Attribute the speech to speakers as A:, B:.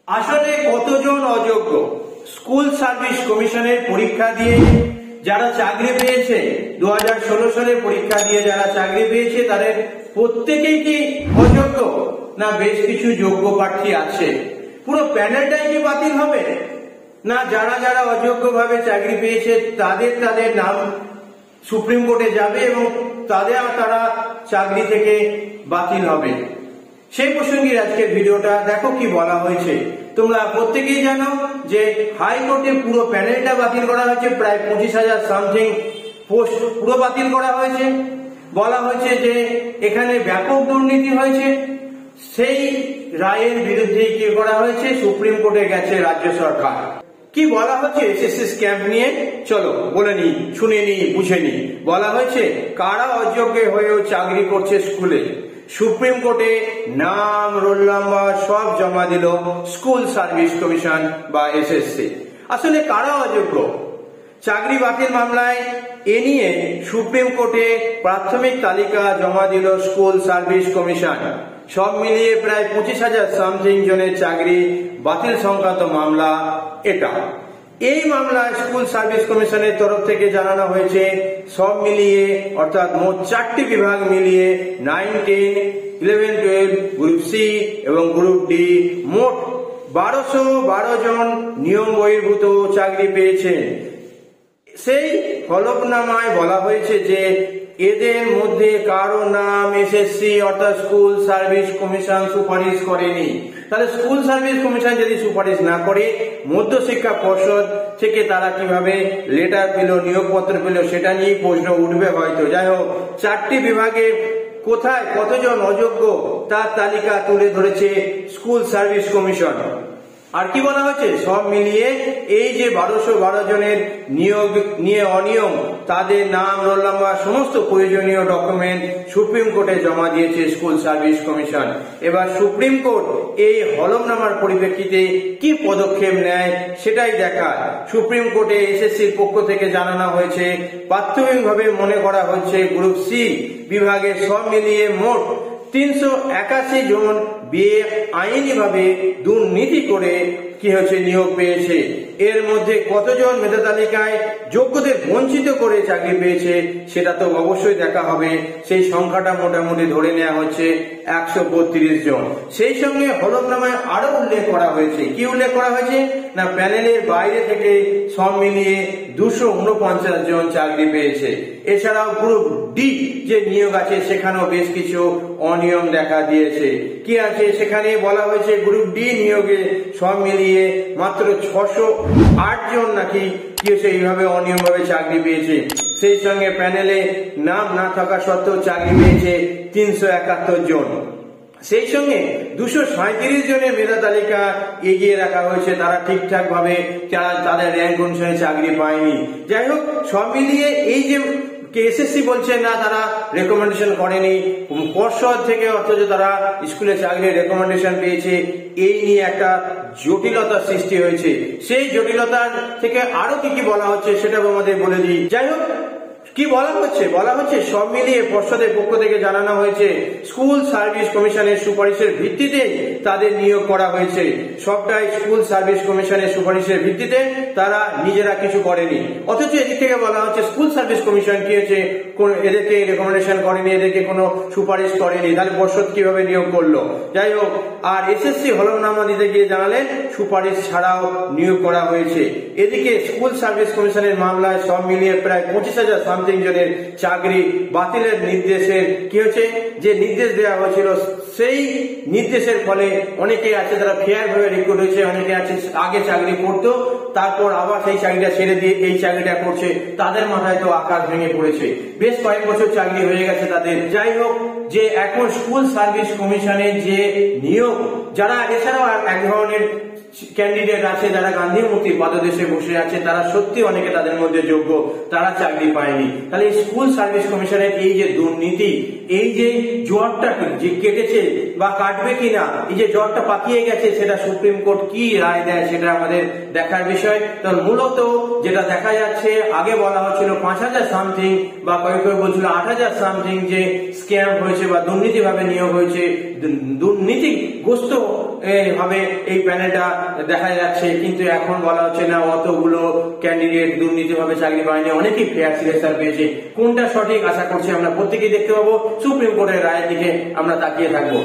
A: আসলে কতজন অযোগ্য স্কুল সার্ভিস কমিশনের পরীক্ষা দিয়ে যারা চাকরি পেয়েছে 2016 সালে পরীক্ষা দিয়ে যারা চাকরি পেয়েছে তাদের প্রত্যেকেই কি অযোগ্য না বেশ কিছু যোগ্য প্রার্থী আছে? পুরো প্যানেলটাই কি বাতিল হবে না যারা যারা অযোগ্য ভাবে চাকরি পেয়েছে তাদের নাম সুপ্রিম কোর্টে যাবে এবং তারা চাকরি থেকে বাতিল হবে? সেই প্রসঙ্গে আজকের ভিডিওটা দেখো কি বলা হয়েছে। তোমরা প্রত্যেকেই জানো যে হাইকোর্টে পুরো প্যানেলটা বাতিল করা হয়েছে, প্রায় 25,000 সামথিং পোস্ট পুরো বাতিল করা হয়েছে। বলা হয়েছে যে এখানে ব্যাপক দুর্নীতি হয়েছে। সেই রায়ের বিরুদ্ধে কি করা হয়েছে, সুপ্রিম কোর্টে গেছে রাজ্য সরকার। কি বলা হচ্ছে এসএসসি স্ক্যাম নিয়ে, চলো বলে নি, শুনে নি, বুঝে নি। বলা হয়েছে কারা অযোগ্য হয়েও চাকরি করছে স্কুলে। সুপ্রিম কোর্টে নাম, রোল নাম্বার সব জমা দিল স্কুল সার্ভিস কমিশন বা এসএসসি। আসলে কারা অযোগ্য? চাকরি বাতিল মামলায় এ নিয়ে সুপ্রিম কোর্টে প্রাথমিক তালিকা জমা দিল স্কুল সার্ভিস কমিশন। সব মিলিয়ে প্রায় 25,000 সামথিং জনের চাকরি বাতিল সংক্রান্ত মামলা এটা। এই মামলায় স্কুল সার্ভিস কমিশনের তরফ থেকে জানানো হয়েছে সব মিলিয়ে অর্থাৎ মোট 4টি বিভাগ মিলিয়ে 9, 10, 11, 12 গ্রুপ সি এবং গ্রুপ ডি মোট 1212 জন নিয়ম বহির্ভূত চাকরি পেয়েছে। সেই হলফনামায় বলা হয়েছে যে এদের মধ্যে কারো নাম এসএসসি অর্থাৎ স্কুল সার্ভিস কমিশন সুপারিশ করেনি। তাহলে স্কুল সার্ভিস কমিশন যদি সুপারিশ না করে মধ্যশিক্ষা পর্ষদ থেকে তারা কিভাবে লেটার পেল, নিয়োগপত্র পেল, সেটা নিয়ে প্রশ্ন উঠবে হয়তো। যাই হোক, 4টি বিভাগে কোথায় কতজন অযোগ্য তার তালিকা তুলে ধরেছে স্কুল সার্ভিস কমিশন। আর কি বলা হচ্ছে, সব মিলিয়ে এই যে 1212 জনের নিয়োগ নিয়ে অনিয়ম, তাদের নাম, রোল নাম্বার সমস্ত প্রয়োজনীয় ডকুমেন্ট সুপ্রিম কোর্টে জমা দিয়েছে স্কুল সার্ভিস কমিশন। এবার সুপ্রিম কোর্ট এই হলফনামার পরিপ্রেক্ষিতে কি পদক্ষেপ নেয় সেটাই দেখার। সুপ্রিম কোর্টে এসএসসির পক্ষ থেকে জানানো হয়েছে প্রাথমিকভাবে মনে করা হচ্ছে গ্রুপ সি বিভাগে সব মিলিয়ে মোট 381 জন বেআইনিভাবে দুর্নীতি করে কি হচ্ছে নিয়োগ পেয়েছে। এর মধ্যে কতজন মেধা তালিকায় যোগ্যদের বঞ্চিত করে চাকরি পেয়েছে সেটা তো অবশ্যই দেখা হবে। সেই সংখ্যাটা মোটামুটি ধরে নেওয়া হচ্ছে 132 জন। সেই সঙ্গে হলফনামায় আরো উল্লেখ করা হয়েছে, কি উল্লেখ করা হয়েছে না প্যানেলের বাইরে থেকে সব মিলিয়ে 249 জন চাকরি পেয়েছে। এছাড়াও গ্রুপ ডি যে নিয়োগ আছে সেখানেও বেশ কিছু অনিয়ম দেখা দিয়েছে। কি আছে সেখানে বলা হয়েছে গ্রুপ ডি নিয়োগে সব মিলিয়ে মাত্র 608 জন নাকি কি হচ্ছে এইভাবে অনিয়ম ভাবে চাকরি পেয়েছে। সেই সঙ্গে প্যানেলে নাম না থাকা সত্ত্বেও চাকরি পেয়েছে 371 জন। সেই সঙ্গে 237 জনের মেধা তালিকা এগিয়ে রাখা হয়েছে, তারা ঠিকঠাক ভাবে তাদের র্যাঙ্ক অনুসারে চাকরি পায়নি। যাই হোক, সব মিলিয়ে এই যে এসএসসি বলছে না তারা রেকমেন্ডেশন করেনি পর্ষদ থেকে, অথচ তারা স্কুলে চাকরির রেকমেন্ডেশন পেয়েছে, এই নিয়ে একটা জটিলতা সৃষ্টি হয়েছে। সেই জটিলতার থেকে আরো কি বলা হচ্ছে সেটা আমাদের বলে দিই। যাই হোক, কি বলা হচ্ছে সব মিলিয়ে পর্ষদের পক্ষ থেকে জানানো হয়েছে স্কুল সার্ভিস কমিশনের সুপারিশের ভিত্তিতে তাদের নিয়োগ করা হয়েছে। সবটাই স্কুল সার্ভিস কমিশনের সুপারিশের ভিত্তিতে, তারা নিজেরা কিছু করেনি। অথচ এদিক থেকে বলা হচ্ছে স্কুল সার্ভিস কমিশন কি হয়েছে এদেরকে রেকমেন্ডেশন করেনি, এদেরকে কোনো সুপারিশ করেনি, তাহলে পর্ষদ কিভাবে নিয়োগ করলো? যাই হোক, আর এসএসসি হলফনামা দিতে গিয়ে জানালেন সুপারিশ ছাড়াও নিয়োগ করা হয়েছে। এদিকে স্কুল সার্ভিস কমিশনের মামলায় সব মিলিয়ে প্রায় 25,000 সামথিং জনের চাকরি বাতিলের নির্দেশের কি হচ্ছে, যে নির্দেশ দেওয়া হয়েছিল সেই নির্দেশের ফলে অনেকে আছে তারা ফেয়ার ভাবে রিক্রুট হয়েছে, অনেকে আছে আগে চাকরি করতো তারপর আবার সেই চাকরিটা ছেড়ে দিয়ে এই চাকরিটা করছে, তাদের মাথায় তো আকাশ ভেঙে পড়েছে। বেশ কয়েক বছর চাকরি হয়ে গেছে তাদের। যাই হোক, যে এখন স্কুল সার্ভিস কমিশনের যে নিয়োগ, যারা এছাড়াও এক ধরনের ক্যান্ডিডেট আছে যারা গান্ধী মূর্তির পাদদেশে বসে আছে, তারা সত্যি অনেকে তাদের মধ্যে যোগ্য, তারা চাকরি পায়নি। তাহলে স্কুল সার্ভিস কমিশনের এই যে দুর্নীতি, এই যে জটটা যে কেটেছে বা কাটবে কিনা, এই যে জটটা পাকিয়ে গেছে, সেটা সুপ্রিম কোর্ট কি রায় দেয় সেটা আমাদের দেখার বিষয়। তো মূলত যেটা দেখা যাচ্ছে, আগে বলা হচ্ছিল 5,000 সামথিং বা কয়েক বলছিল 8,000 সামথিং যে স্ক্যাম হয়েছে হয়েছে বা দুর্নীতি ভাবে নিয়োগ হয়েছে, দুর্নীতিগ্রস্ত ভাবে এই প্যানেলটা দেখা যাচ্ছে, কিন্তু এখন বলা হচ্ছে না অতগুলো ক্যান্ডিডেট দুর্নীতি ভাবে চাকরি পায়নি, অনেকেই ফেয়ার সিলেকশন পেয়েছে। কোনটা সঠিক আশা করছি আমরা প্রত্যেকেই দেখতে পাবো। সুপ্রিম কোর্টের রায়ের দিকে আমরা তাকিয়ে থাকবো।